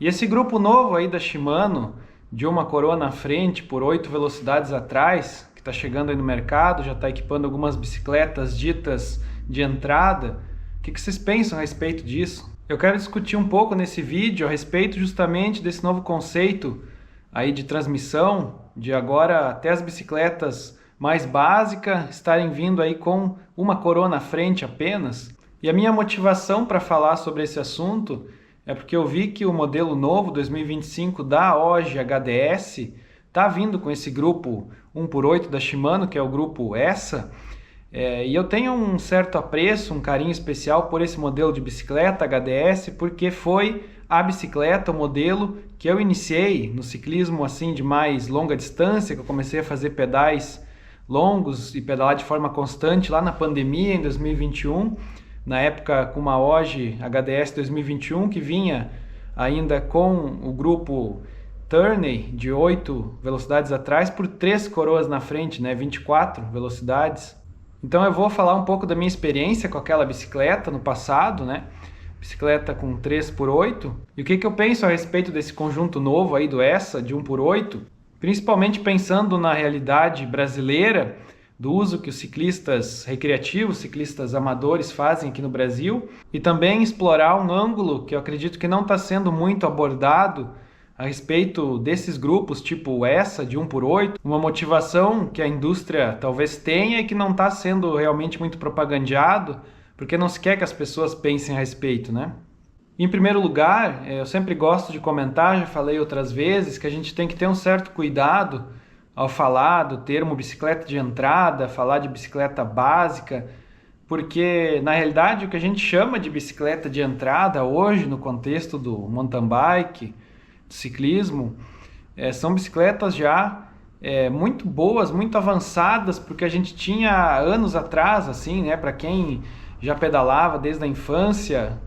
E esse grupo novo aí da Shimano, de uma coroa na frente por 8 velocidades atrás, que está chegando aí no mercado, já está equipando algumas bicicletas ditas de entrada. O que vocês pensam a respeito disso? Eu quero discutir um pouco nesse vídeo a respeito justamente desse novo conceito aí de transmissão, de agora até as bicicletas mais básicas estarem vindo aí com uma coroa na frente apenas. E a minha motivação para falar sobre esse assunto é porque eu vi que o modelo novo 2025 da OGE HDS está vindo com esse grupo 1x8 da Shimano, que é o grupo ESSA, e eu tenho um certo apreço, um carinho especial por esse modelo de bicicleta HDS, porque foi a bicicleta, o modelo que eu iniciei no ciclismo assim de mais longa distância, que eu comecei a fazer pedais longos e pedalar de forma constante lá na pandemia em 2021, na época com uma OGE HDS 2021 que vinha ainda com o grupo Turney de 8 velocidades atrás por 3 coroas na frente, né, 24 velocidades. Então eu vou falar um pouco da minha experiência com aquela bicicleta no passado, né? Bicicleta com 3x8. E o que eu penso a respeito desse conjunto novo aí do ESSA de 1x8, principalmente pensando na realidade brasileira, do uso que os ciclistas recreativos, ciclistas amadores fazem aqui no Brasil, e também explorar um ângulo que eu acredito que não está sendo muito abordado a respeito desses grupos tipo essa de 1x8, uma motivação que a indústria talvez tenha e que não está sendo realmente muito propagandeado, porque não se quer que as pessoas pensem a respeito, né? Em primeiro lugar, eu sempre gosto de comentar, já falei outras vezes, que a gente tem que ter um certo cuidado ao falar do termo bicicleta de entrada, falar de bicicleta básica, porque na realidade o que a gente chama de bicicleta de entrada hoje no contexto do mountain bike, do ciclismo, são bicicletas já muito boas, muito avançadas, porque a gente tinha anos atrás, assim, né, para quem já pedalava desde a infância.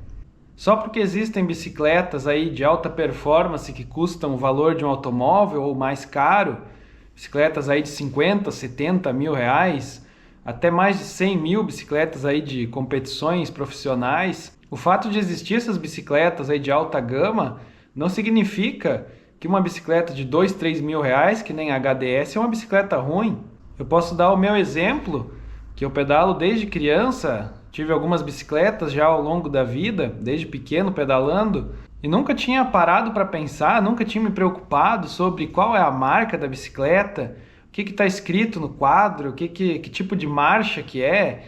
Só porque existem bicicletas aí de alta performance que custam o valor de um automóvel ou mais caro, bicicletas aí de 50, 70 mil reais, até mais de 100 mil bicicletas aí de competições profissionais. O fato de existir essas bicicletas aí de alta gama não significa que uma bicicleta de 2, 3 mil reais, que nem a HDS, é uma bicicleta ruim. Eu posso dar o meu exemplo, que eu pedalo desde criança, tive algumas bicicletas já ao longo da vida, desde pequeno pedalando, e nunca tinha parado para pensar, nunca tinha me preocupado sobre qual é a marca da bicicleta, o que está escrito no quadro, que tipo de marcha que é.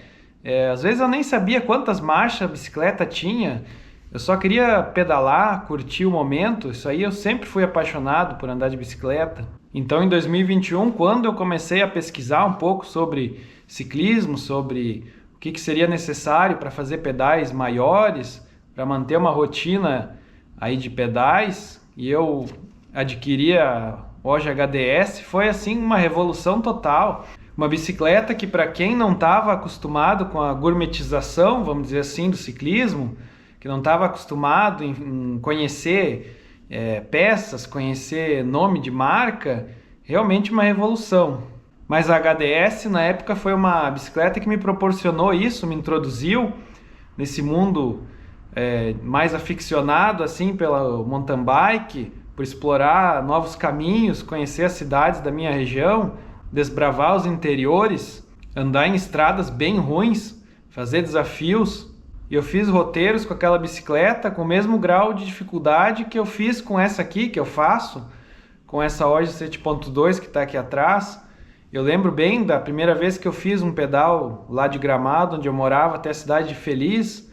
Às vezes eu nem sabia quantas marchas a bicicleta tinha, eu só queria pedalar, curtir o momento. Isso aí eu sempre fui apaixonado por andar de bicicleta. Então em 2021, quando eu comecei a pesquisar um pouco sobre ciclismo, sobre o que seria necessário para fazer pedais maiores, para manter uma rotina aí de pedais, e eu adquiri a OGE HDS, foi assim uma revolução total. Uma bicicleta que, para quem não estava acostumado com a gourmetização, vamos dizer assim, do ciclismo, que não estava acostumado em conhecer peças, conhecer nome de marca, realmente uma revolução. Mas a HDS na época foi uma bicicleta que me proporcionou isso, me introduziu nesse mundo mais aficionado assim pela mountain bike, por explorar novos caminhos, conhecer as cidades da minha região, desbravar os interiores, andar em estradas bem ruins, fazer desafios. E eu fiz roteiros com aquela bicicleta com o mesmo grau de dificuldade que eu fiz com essa aqui, que eu faço, com essa OGE 7.2 que está aqui atrás. Eu lembro bem da primeira vez que eu fiz um pedal lá de Gramado, onde eu morava, até a cidade de Feliz,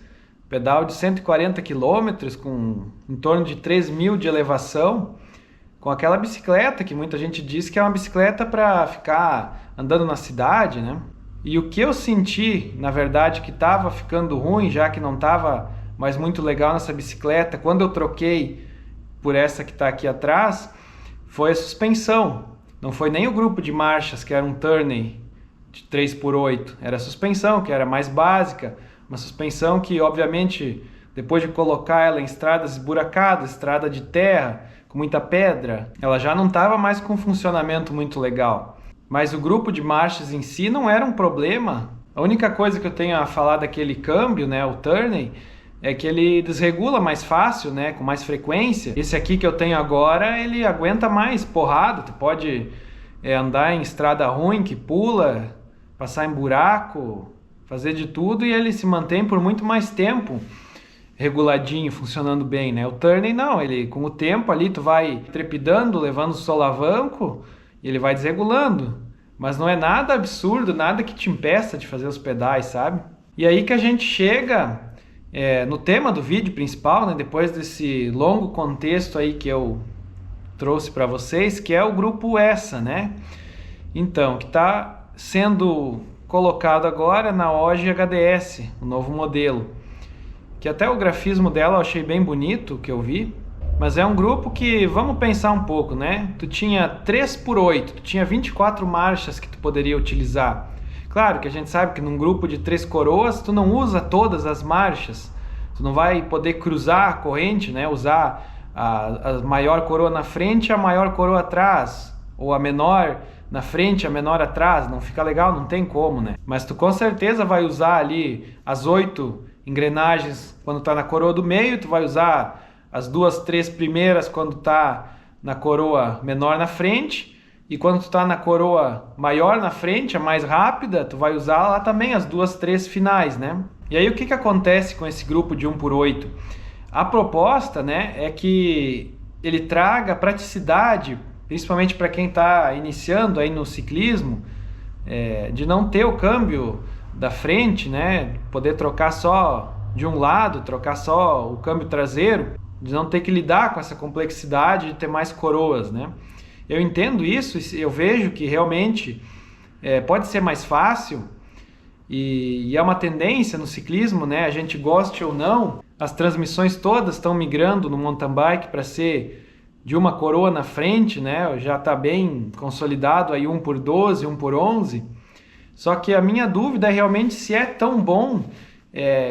pedal de 140 km, com em torno de 3 mil de elevação, com aquela bicicleta que muita gente diz que é uma bicicleta para ficar andando na cidade, né? E o que eu senti, na verdade, que estava ficando ruim, já que não estava mais muito legal nessa bicicleta, quando eu troquei por essa que está aqui atrás, foi a suspensão. Não foi nem o grupo de marchas, que era um Turney de 3x8, era a suspensão, que era mais básica, uma suspensão que, obviamente, depois de colocar ela em estradas esburacadas, estrada de terra, com muita pedra, ela já não estava mais com um funcionamento muito legal. Mas o grupo de marchas em si não era um problema. A única coisa que eu tenho a falar daquele câmbio, né, o Turney, é que ele desregula mais fácil, né, com mais frequência. Esse aqui que eu tenho agora, ele aguenta mais porrada, tu pode andar em estrada ruim, que pula, passar em buraco, fazer de tudo, e ele se mantém por muito mais tempo reguladinho, funcionando bem, né? O turning não, ele com o tempo ali tu vai trepidando, levando o solavanco, e ele vai desregulando, mas não é nada absurdo, nada que te impeça de fazer os pedais, sabe? E aí que a gente chega no tema do vídeo principal, né? Depois desse longo contexto aí que eu trouxe para vocês, que é o grupo ESSA, né? Então, que está sendo colocado agora na OGE HDS, o novo modelo, que até o grafismo dela eu achei bem bonito, que eu vi, mas é um grupo que, vamos pensar um pouco, né? Tu tinha 3x8, tu tinha 24 marchas que tu poderia utilizar. Claro que a gente sabe que num grupo de 3 coroas, tu não usa todas as marchas, tu não vai poder cruzar a corrente, né? Usar a maior coroa na frente e a maior coroa atrás, ou a menor na frente, a menor atrás, não fica legal, não tem como, né? Mas tu com certeza vai usar ali as 8 engrenagens quando tá na coroa do meio, tu vai usar as 2, 3 primeiras quando tá na coroa menor na frente, e quando tu tá na coroa maior na frente, a mais rápida, tu vai usar lá também as 2, 3 finais, né? E aí o que acontece com esse grupo de 1x8? A proposta, né, é que ele traga praticidade, principalmente para quem está iniciando aí no ciclismo, de não ter o câmbio da frente, né? Poder trocar só de um lado, trocar só o câmbio traseiro, de não ter que lidar com essa complexidade de ter mais coroas, né? Eu entendo isso, eu vejo que realmente pode ser mais fácil e é uma tendência no ciclismo, né? A gente goste ou não, as transmissões todas estão migrando no mountain bike para ser de uma coroa na frente, né? Já está bem consolidado aí 1x12, 1x11. Só que a minha dúvida é realmente se é tão bom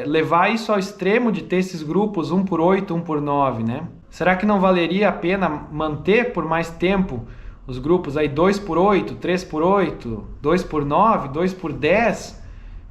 levar isso ao extremo de ter esses grupos 1x8, 1x9, né? Será que não valeria a pena manter por mais tempo os grupos aí 2x8, 3x8, 2x9, 2x10,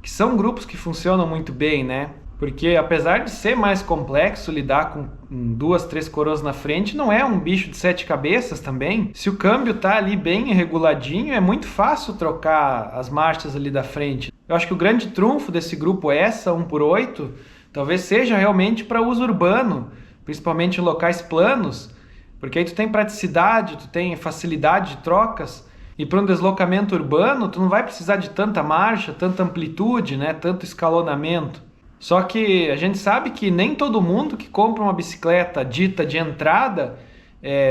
que são grupos que funcionam muito bem, né? Porque apesar de ser mais complexo lidar com 2, 3 coroas na frente, não é um bicho de 7 cabeças também. Se o câmbio tá ali bem reguladinho, é muito fácil trocar as marchas ali da frente. Eu acho que o grande trunfo desse grupo ESSA 1x8 talvez seja realmente para uso urbano, principalmente em locais planos, porque aí tu tem praticidade, tu tem facilidade de trocas, e para um deslocamento urbano tu não vai precisar de tanta marcha, tanta amplitude, né, tanto escalonamento. Só que a gente sabe que nem todo mundo que compra uma bicicleta dita de entrada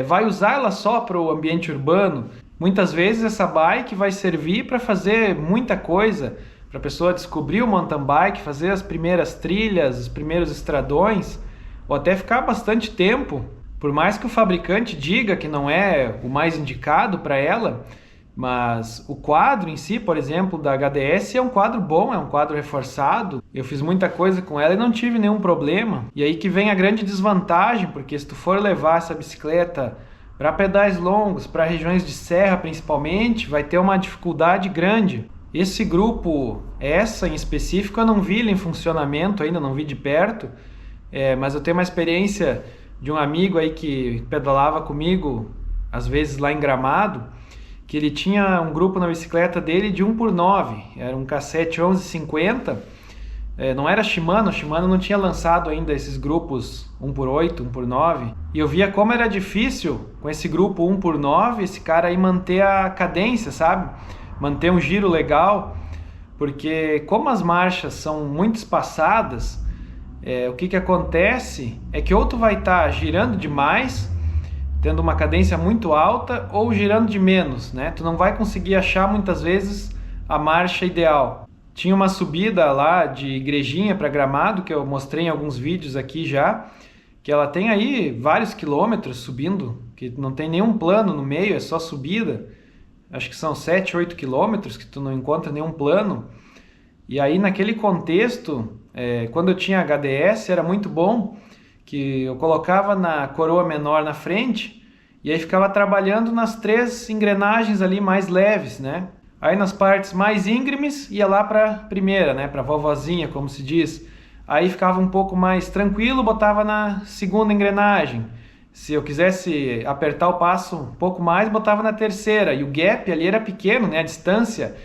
vai usar ela só para o ambiente urbano. Muitas vezes essa bike vai servir para fazer muita coisa, para a pessoa descobrir o mountain bike, fazer as primeiras trilhas, os primeiros estradões, ou até ficar bastante tempo. Por mais que o fabricante diga que não é o mais indicado para ela, mas o quadro em si, por exemplo, da HDS é um quadro bom, é um quadro reforçado. Eu fiz muita coisa com ela e não tive nenhum problema. E aí que vem a grande desvantagem, porque se tu for levar essa bicicleta para pedais longos, para regiões de serra principalmente, vai ter uma dificuldade grande. Esse grupo, essa em específico, eu não vi ele em funcionamento ainda, não vi de perto, mas eu tenho uma experiência de um amigo aí que pedalava comigo, às vezes lá em Gramado, que ele tinha um grupo na bicicleta dele de 1x9, era um cassete 1150, não era Shimano, a Shimano não tinha lançado ainda esses grupos 1x8, 1x9, e eu via como era difícil com esse grupo 1x9, esse cara aí manter a cadência, sabe? Manter um giro legal, porque como as marchas são muito espaçadas, o que acontece é que ou tu vai estar girando demais, tendo uma cadência muito alta, ou girando de menos, né? Tu não vai conseguir achar muitas vezes a marcha ideal. Tinha uma subida lá de Igrejinha para Gramado, que eu mostrei em alguns vídeos aqui já, que ela tem aí vários quilômetros subindo, que não tem nenhum plano no meio, é só subida. Acho que são 7, 8 quilômetros que tu não encontra nenhum plano. E aí naquele contexto, quando eu tinha HDS, era muito bom, que eu colocava na coroa menor na frente e aí ficava trabalhando nas 3 engrenagens ali mais leves, né? Aí nas partes mais íngremes ia lá para primeira, né? Para vovozinha, como se diz. aí ficava um pouco mais tranquilo, botava na segunda engrenagem. Se eu quisesse apertar o passo um pouco mais, botava na terceira. E o gap ali era pequeno, né? A distância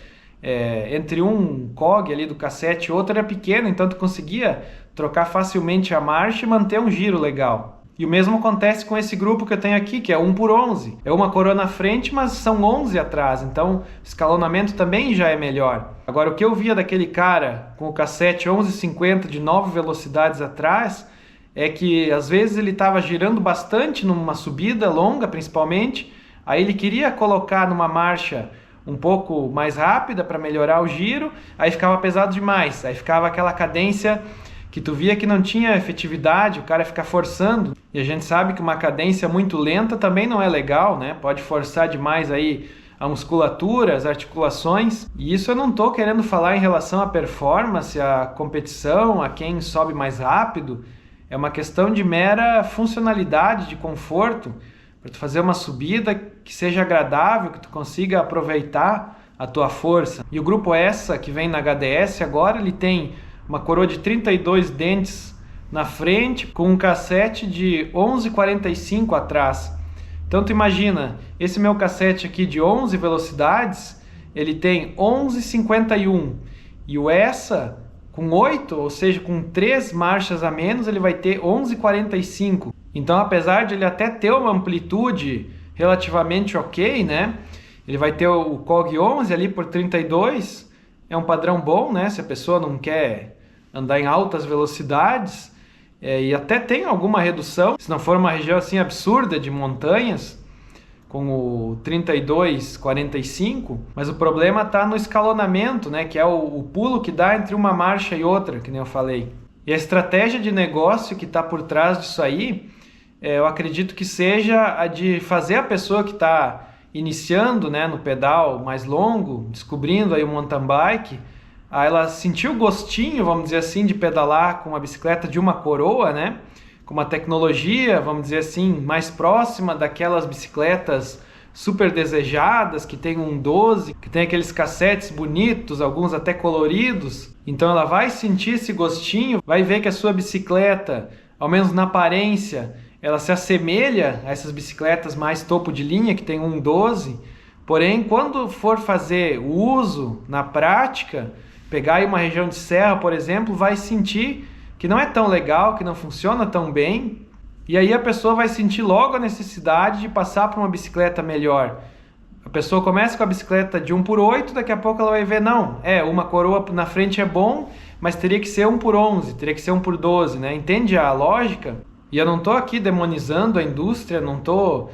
entre um cog ali do cassete e outro era pequeno, então tu conseguia trocar facilmente a marcha e manter um giro legal. E o mesmo acontece com esse grupo que eu tenho aqui, que é 1x11. É uma coroa na frente, mas são 11 atrás, então o escalonamento também já é melhor. Agora, o que eu via daquele cara com o cassete 1150 de 9 velocidades atrás, é que às vezes ele estava girando bastante numa subida longa, principalmente, aí ele queria colocar numa marcha um pouco mais rápida para melhorar o giro, aí ficava pesado demais, aí ficava aquela cadência que tu via que não tinha efetividade, o cara fica forçando, e a gente sabe que uma cadência muito lenta também não é legal, né? Pode forçar demais aí a musculatura, as articulações, e isso eu não estou querendo falar em relação à performance, à competição, a quem sobe mais rápido, é uma questão de mera funcionalidade, de conforto, para tu fazer uma subida que seja agradável, que tu consiga aproveitar a tua força. E o grupo essa que vem na HDS agora, ele tem uma coroa de 32 dentes na frente, com um cassete de 11,45 atrás. Então tu imagina, esse meu cassete aqui de 11 velocidades, ele tem 11,51. E o essa, com 8, ou seja, com 3 marchas a menos, ele vai ter 11,45. Então, apesar de ele até ter uma amplitude relativamente ok, né? Ele vai ter o COG 11 ali por 32, é um padrão bom, né? Se a pessoa não quer andar em altas velocidades, e até tem alguma redução, se não for uma região assim absurda de montanhas, com o 32,45, mas o problema está no escalonamento, né? Que é o pulo que dá entre uma marcha e outra, que nem eu falei. E a estratégia de negócio que está por trás disso aí, eu acredito que seja a de fazer a pessoa que está iniciando, né, no pedal mais longo, descobrindo aí o mountain bike, a ela sentir o gostinho, vamos dizer assim, de pedalar com uma bicicleta de uma coroa, né, com uma tecnologia, vamos dizer assim, mais próxima daquelas bicicletas super desejadas, que tem um 12, que tem aqueles cassetes bonitos, alguns até coloridos. Então ela vai sentir esse gostinho, vai ver que a sua bicicleta, ao menos na aparência, ela se assemelha a essas bicicletas mais topo de linha, que tem um 12, porém, quando for fazer o uso na prática, pegar aí uma região de serra, por exemplo, vai sentir que não é tão legal, que não funciona tão bem, e aí a pessoa vai sentir logo a necessidade de passar para uma bicicleta melhor. A pessoa começa com a bicicleta de 1x8, daqui a pouco ela vai ver, não, uma coroa na frente é bom, mas teria que ser 1x11, teria que ser 1x12, né? Entende a lógica? E eu não estou aqui demonizando a indústria, não estou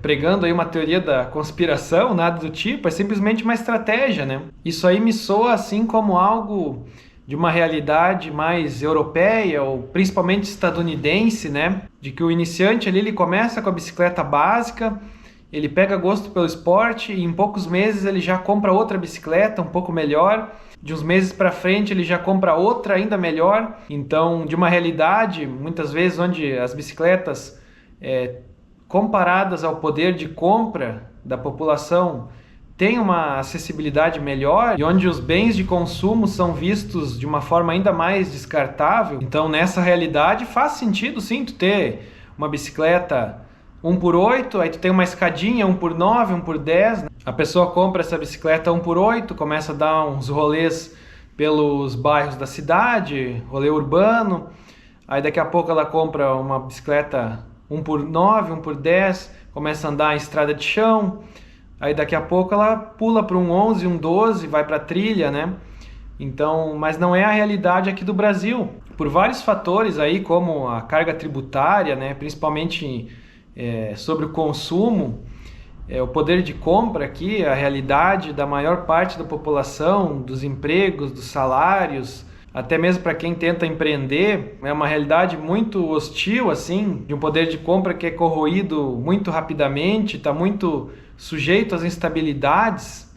pregando aí uma teoria da conspiração, nada do tipo, é simplesmente uma estratégia, né? Isso aí me soa assim como algo de uma realidade mais europeia ou principalmente estadunidense, né? De que o iniciante ali, ele começa com a bicicleta básica, ele pega gosto pelo esporte e em poucos meses ele já compra outra bicicleta um pouco melhor. De uns meses para frente ele já compra outra ainda melhor. Então, de uma realidade, muitas vezes, onde as bicicletas, comparadas ao poder de compra da população, têm uma acessibilidade melhor e onde os bens de consumo são vistos de uma forma ainda mais descartável. Então, nessa realidade, faz sentido sim tu ter uma bicicleta 1x8, aí tu tem uma escadinha 1x9, 1x10, né? A pessoa compra essa bicicleta 1x8, começa a dar uns rolês pelos bairros da cidade, rolê urbano, aí daqui a pouco ela compra uma bicicleta 1x9, 1x10, começa a andar em estrada de chão, aí daqui a pouco ela pula para um 11, um 12, vai para trilha, né? Então, mas não é a realidade aqui do Brasil, por vários fatores aí, como a carga tributária, né? Principalmente sobre o consumo, o poder de compra aqui, a realidade da maior parte da população, dos empregos, dos salários, até mesmo para quem tenta empreender, é uma realidade muito hostil, assim, de um poder de compra que é corroído muito rapidamente, está muito sujeito às instabilidades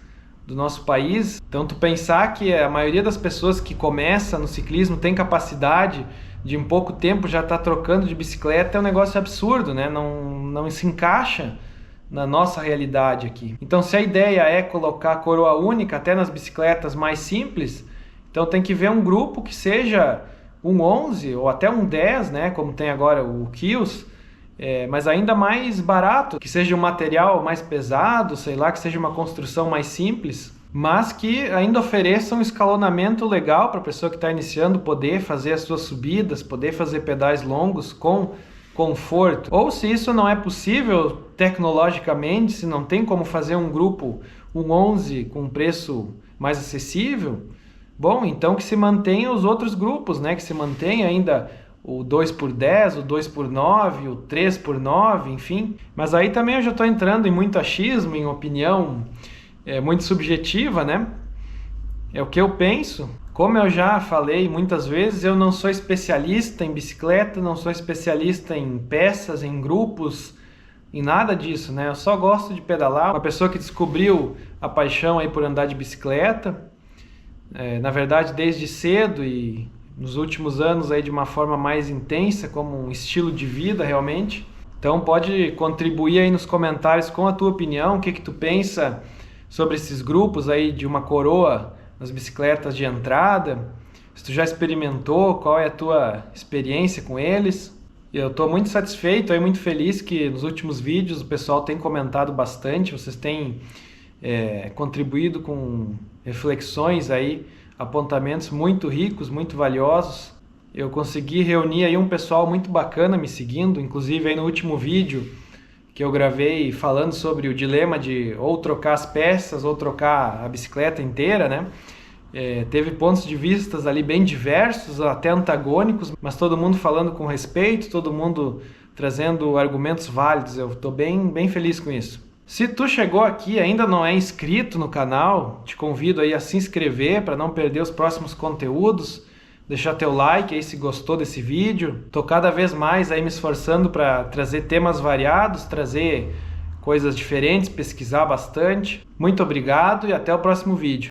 do nosso país. Então, tu pensar que a maioria das pessoas que começa no ciclismo tem capacidade de em pouco tempo já estar trocando de bicicleta é um negócio absurdo, né? Não se encaixa na nossa realidade aqui. Então, se a ideia é colocar coroa única até nas bicicletas mais simples, então tem que ver um grupo que seja um 11 ou até um 10, né, como tem agora o Kills, mas ainda mais barato, que seja um material mais pesado, sei lá, que seja uma construção mais simples, mas que ainda ofereça um escalonamento legal para a pessoa que está iniciando poder fazer as suas subidas, poder fazer pedais longos com conforto. Ou se isso não é possível tecnologicamente, se não tem como fazer um grupo, um 11 com preço mais acessível, bom, então que se mantenha os outros grupos, né? Que se mantenha ainda o 2x10, o 2x9, o 3x9, enfim. Mas aí também eu já estou entrando em muito achismo, em opinião muito subjetiva, né? É o que eu penso. Como eu já falei muitas vezes, eu não sou especialista em bicicleta, não sou especialista em peças, em grupos, em nada disso, né? Eu só gosto de pedalar. Uma pessoa que descobriu a paixão aí por andar de bicicleta, na verdade desde cedo e nos últimos anos aí de uma forma mais intensa, como um estilo de vida realmente. Então pode contribuir aí nos comentários com a tua opinião, o que tu pensa sobre esses grupos aí de uma coroa nas bicicletas de entrada, se tu já experimentou, qual é a tua experiência com eles. Eu estou muito satisfeito, aí, muito feliz que nos últimos vídeos o pessoal tem comentado bastante, vocês têm contribuído com reflexões aí, apontamentos muito ricos, muito valiosos. Eu consegui reunir aí um pessoal muito bacana me seguindo, inclusive aí no último vídeo que eu gravei falando sobre o dilema de ou trocar as peças ou trocar a bicicleta inteira, né? Teve pontos de vistas ali bem diversos, até antagônicos, mas todo mundo falando com respeito, todo mundo trazendo argumentos válidos. Eu estou bem feliz com isso. Se tu chegou aqui e ainda não é inscrito no canal, te convido aí a se inscrever para não perder os próximos conteúdos, deixar teu like aí se gostou desse vídeo. Tô cada vez mais aí me esforçando para trazer temas variados, trazer coisas diferentes, pesquisar bastante. Muito obrigado e até o próximo vídeo.